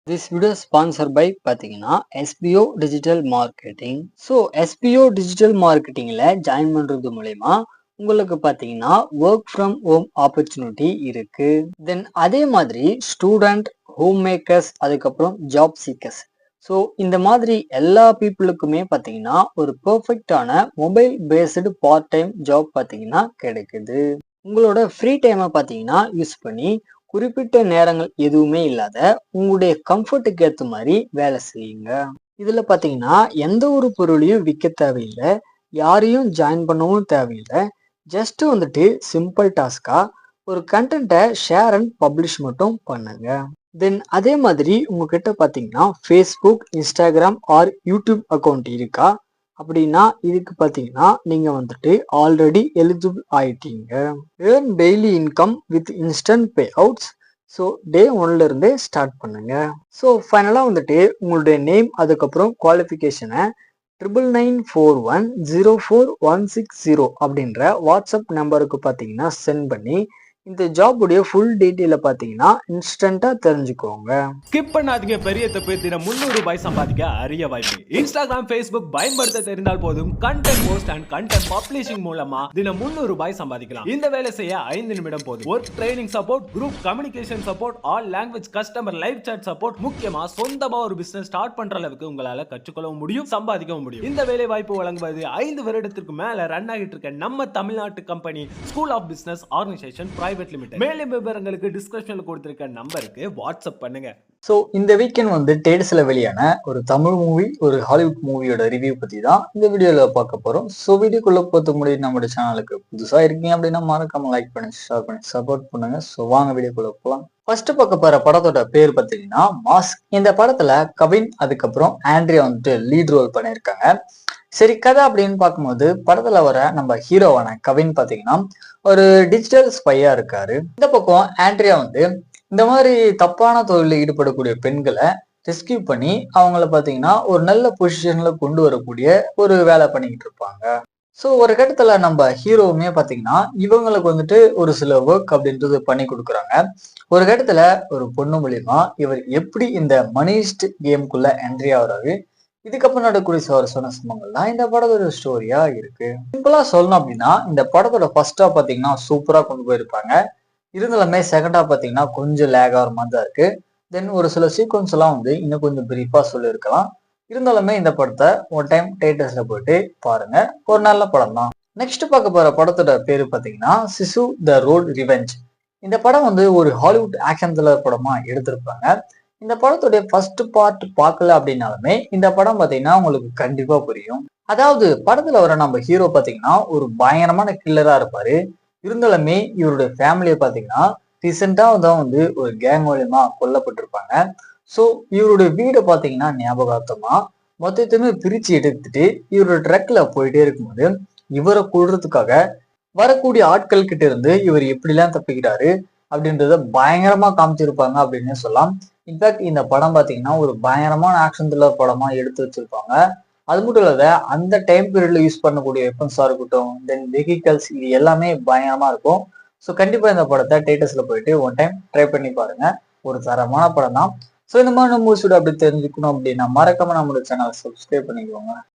This video is sponsored by பார்த்தீங்கன்னா SBO digital marketing. So SBO digital மார்க்கெட்டிங்கில் join பண்ணுறது மூலயமா உங்களுக்கு பார்த்தீங்கன்னா ஒர்க் ஃப்ரம் ஹோம் ஆப்பர்ச்சுனிட்டி இருக்கு. தென் அதே மாதிரி ஸ்டூடெண்ட், ஹோம் மேக்கர்ஸ், அதுக்கப்புறம் ஜாப் சீக்கர்ஸ். ஸோ இந்த மாதிரி எல்லா பீப்புளுக்குமே பார்த்தீங்கன்னா ஒரு பெர்ஃபெக்டான mobile based part time job பார்த்தீங்கன்னா கிடைக்குது. உங்களோட ஃப்ரீ டைமை பார்த்தீங்கன்னா யூஸ் பண்ணி குறிப்பிட்ட நேரங்கள் எதுவுமே இல்லாத உங்களுடைய கம்ஃபர்ட்டுக்கு ஏற்ற மாதிரி வேலை செய்யுங்க. இதுல பாத்தீங்கன்னா எந்த ஒரு பொருளையும் விற்க தேவையில்லை, யாரையும் ஜாயின் பண்ணவும் தேவையில்லை. ஜஸ்ட் வந்துட்டு சிம்பிள் டாஸ்கா ஒரு கண்டென்ட்டை ஷேர் அண்ட் பப்ளிஷ் மட்டும் பண்ணுங்க. தென் அதே மாதிரி உங்ககிட்ட பாத்தீங்கன்னா Facebook, Instagram R YouTube account இருக்கா அப்படின்னா இதுக்கு பார்த்தீங்கன்னா நீங்க வந்துட்டு ஆல்ரெடி எலிஜிபிள் ஆயிட்டீங்க. Earn daily income with instant pay outs. So day ஒன்ல இருந்தே ஸ்டார்ட் பண்ணுங்க. ஸோ ஃபைனலாக வந்துட்டு உங்களுடைய நேம், அதுக்கப்புறம் குவாலிஃபிகேஷனை 99410416 அப்படின்ற வாட்ஸ்அப் நம்பருக்கு பார்த்தீங்கன்னா சென்ட் பண்ணி இந்த ஜாப் உடைய ஃபுல் டீட்டெயில பாத்தீங்கன்னா இன்ஸ்டன்டா தெரிஞ்சுக்கோங்க. ஸ்கிப் பண்ணாதீங்க. பெரிய தப்பு. தினம் 300 ரூபாய் சம்பாதிக்க அரிய வாய்ப்பு. இன்ஸ்டாகிராம், ஃபேஸ்புக் பயன்படுத்த தெரிந்தால் போதும். Content post and content publishing மூலமா தினம் 300 ரூபாய் சம்பாதிக்கலாம். இந்த வேலை செய்ய 5 நிமிடம் போதும். Work training support, group communication support, all language customer live chat support. முக்கியமா சொந்தமா ஒரு பிசினஸ் ஸ்டார்ட் பண்ற அளவுக்கு உங்களால கற்றுக்கொள்ளவும் முடியும், சம்பாதிக்கவும் முடியும். இந்த வேலை வாய்ப்பு வழங்குவது 5 வருடத்திற்கு மேல ரன் ஆகிட்டு இருக்க நம்ம தமிழ்நாட்டு company school of business organisation private limited. மேலும் விவரங்களுக்கு டிஸ்கிரிப்ஷன்ல கொடுத்திருக்க நம்பருக்கு வாட்ஸ்அப் பண்ணுங்க. ஸோ இந்த வீக்கெண்ட் வந்து டேட்ஸ்ல வெளியான ஒரு தமிழ் மூவி, ஒரு ஹாலிவுட் மூவியோட ரிவ்யூ பத்தி தான் இந்த வீடியோல பார்க்க போறோம். ஸோ வீடியோக்குள்ள போறது முடியும். நம்மளுடைய சேனலுக்கு புதுசா இருக்கீங்க அப்படின்னா மறக்காம லைக் பண்ணி ஷேர் பண்ணி சப்போர்ட் பண்ணுங்க. ஸோ வாங்க வீடியோக்குள்ள போகலாம். ஃபர்ஸ்ட் பார்க்க போற படத்தோட பேர் பார்த்தீங்கன்னா மாஸ்க். இந்த படத்துல கவின், அதுக்கப்புறம் ஆண்ட்ரியா வந்துட்டு லீட் ரோல் பண்ணியிருக்காங்க. சரி, கதை அப்படின்னு பார்க்கும்போது படத்துல வர நம்ம ஹீரோவான கவின் பாத்தீங்கன்னா ஒரு டிஜிட்டல் ஸ்பையா இருக்காரு. இந்த பக்கம் ஆண்ட்ரியா வந்து இந்த மாதிரி தப்பான தொழிலில் ஈடுபடக்கூடிய பெண்களை ரெஸ்கியூ பண்ணி அவங்கள பாத்தீங்கன்னா ஒரு நல்ல பொசிஷன்ல கொண்டு வரக்கூடிய ஒரு வேலை பண்ணிக்கிட்டு இருப்பாங்க. ஸோ ஒரு கட்டத்துல நம்ம ஹீரோவுமே பாத்தீங்கன்னா இவங்களுக்கு வந்துட்டு ஒரு சில ஒர்க் அப்படின்றது பண்ணி கொடுக்குறாங்க. ஒரு கட்டத்துல ஒரு பொண்ணு மூலியமா இவர் எப்படி இந்த மனிஸ்ட் கேமுக்குள்ள என்ட்ரி ஆகுறாரு, இதுக்கப்புறம் நடக்கக்கூடிய சுவாரஸ்யமான சம்பவங்கள் தான் இந்த படத்தோட ஸ்டோரியா இருக்கு. சிம்பிளா சொல்லணும் அப்படின்னா இந்த படத்தோட ஃபர்ஸ்ட் ஹாஃப் பாத்தீங்கன்னா சூப்பரா கொண்டு போயிருப்பாங்க. இருந்தாலுமே செகண்ட் ஹாஃப் பாத்தீங்கன்னா கொஞ்சம் லேக் ஆகிற மாதிரி தான் இருக்கு. தென் ஒரு சில சீக்வன்ஸ் எல்லாம் வந்து இன்னும் கொஞ்சம் பிரீஃபா சொல்லியிருக்கலாம். இருந்தாலுமே இந்த படத்தை ஒரு டைம் தியேட்டர்ஸ்ல போயிட்டு பாருங்க, ஒரு நல்ல படம் தான். நெக்ஸ்ட் பார்க்க போற படத்தோட பேரு பாத்தீங்கன்னா சிசு த ரோட் ரிவெஞ்ச். இந்த படம் வந்து ஒரு ஹாலிவுட் ஆக்ஷன் த்ரில்லர் படமா எடுத்திருப்பாங்க. இந்த படத்துடைய ஃபர்ஸ்ட் பார்ட் பார்க்கல அப்படின்னாலுமே இந்த படம் பாத்தீங்கன்னா உங்களுக்கு கண்டிப்பா புரியும். அதாவது படத்துல வர நம்ம ஹீரோ பாத்தீங்கன்னா ஒரு பயங்கரமான கில்லரா இருப்பாரு. இருந்தாலுமே இவருடைய ஃபேமிலியை பாத்தீங்கன்னா ரீசெண்டா தான் வந்து ஒரு கேங் மூலியமா கொல்லப்பட்டிருப்பாங்க. ஸோ இவருடைய வீடை பாத்தீங்கன்னா ஞாபகார்த்தமா மொத்தத்தையுமே பிரிச்சு எடுத்துட்டு இவரோட ட்ரக்ல போயிட்டே இருக்கும்போது இவரை கொள்றதுக்காக வரக்கூடிய ஆட்கள் கிட்ட இருந்து இவர் எப்படிலாம் தப்பிக்கிறாரு அப்படின்றத பயங்கரமா காமிச்சிருப்பாங்க அப்படின்னு சொல்லலாம். இன்ஃபேக்ட் இந்த படம் பாத்தீங்கன்னா ஒரு பயங்கரமான ஆக்ஷன் த்ரில்லர் படமா எடுத்து வச்சிருப்பாங்க. அது மட்டும் இல்லாத அந்த டைம் பீரியட்ல யூஸ் பண்ணக்கூடிய வெப்பன்ஸா இருக்கட்டும், தென் வெஹிக்கல்ஸ், இது எல்லாமே பயங்கரமா இருக்கும். ஸோ கண்டிப்பா இந்த படத்தை தியேட்டர்ஸ்ல போயிட்டு ஒன் டைம் ட்ரை பண்ணி பாருங்க. ஒரு தரமான படம் தான். ஸோ இந்த மாதிரி மூவிஸோட அப்படி தெரிஞ்சுக்கணும் அப்படின்னா மறக்காம நம்மளோட சேனலை சப்ஸ்கிரைப் பண்ணிக்கோங்க.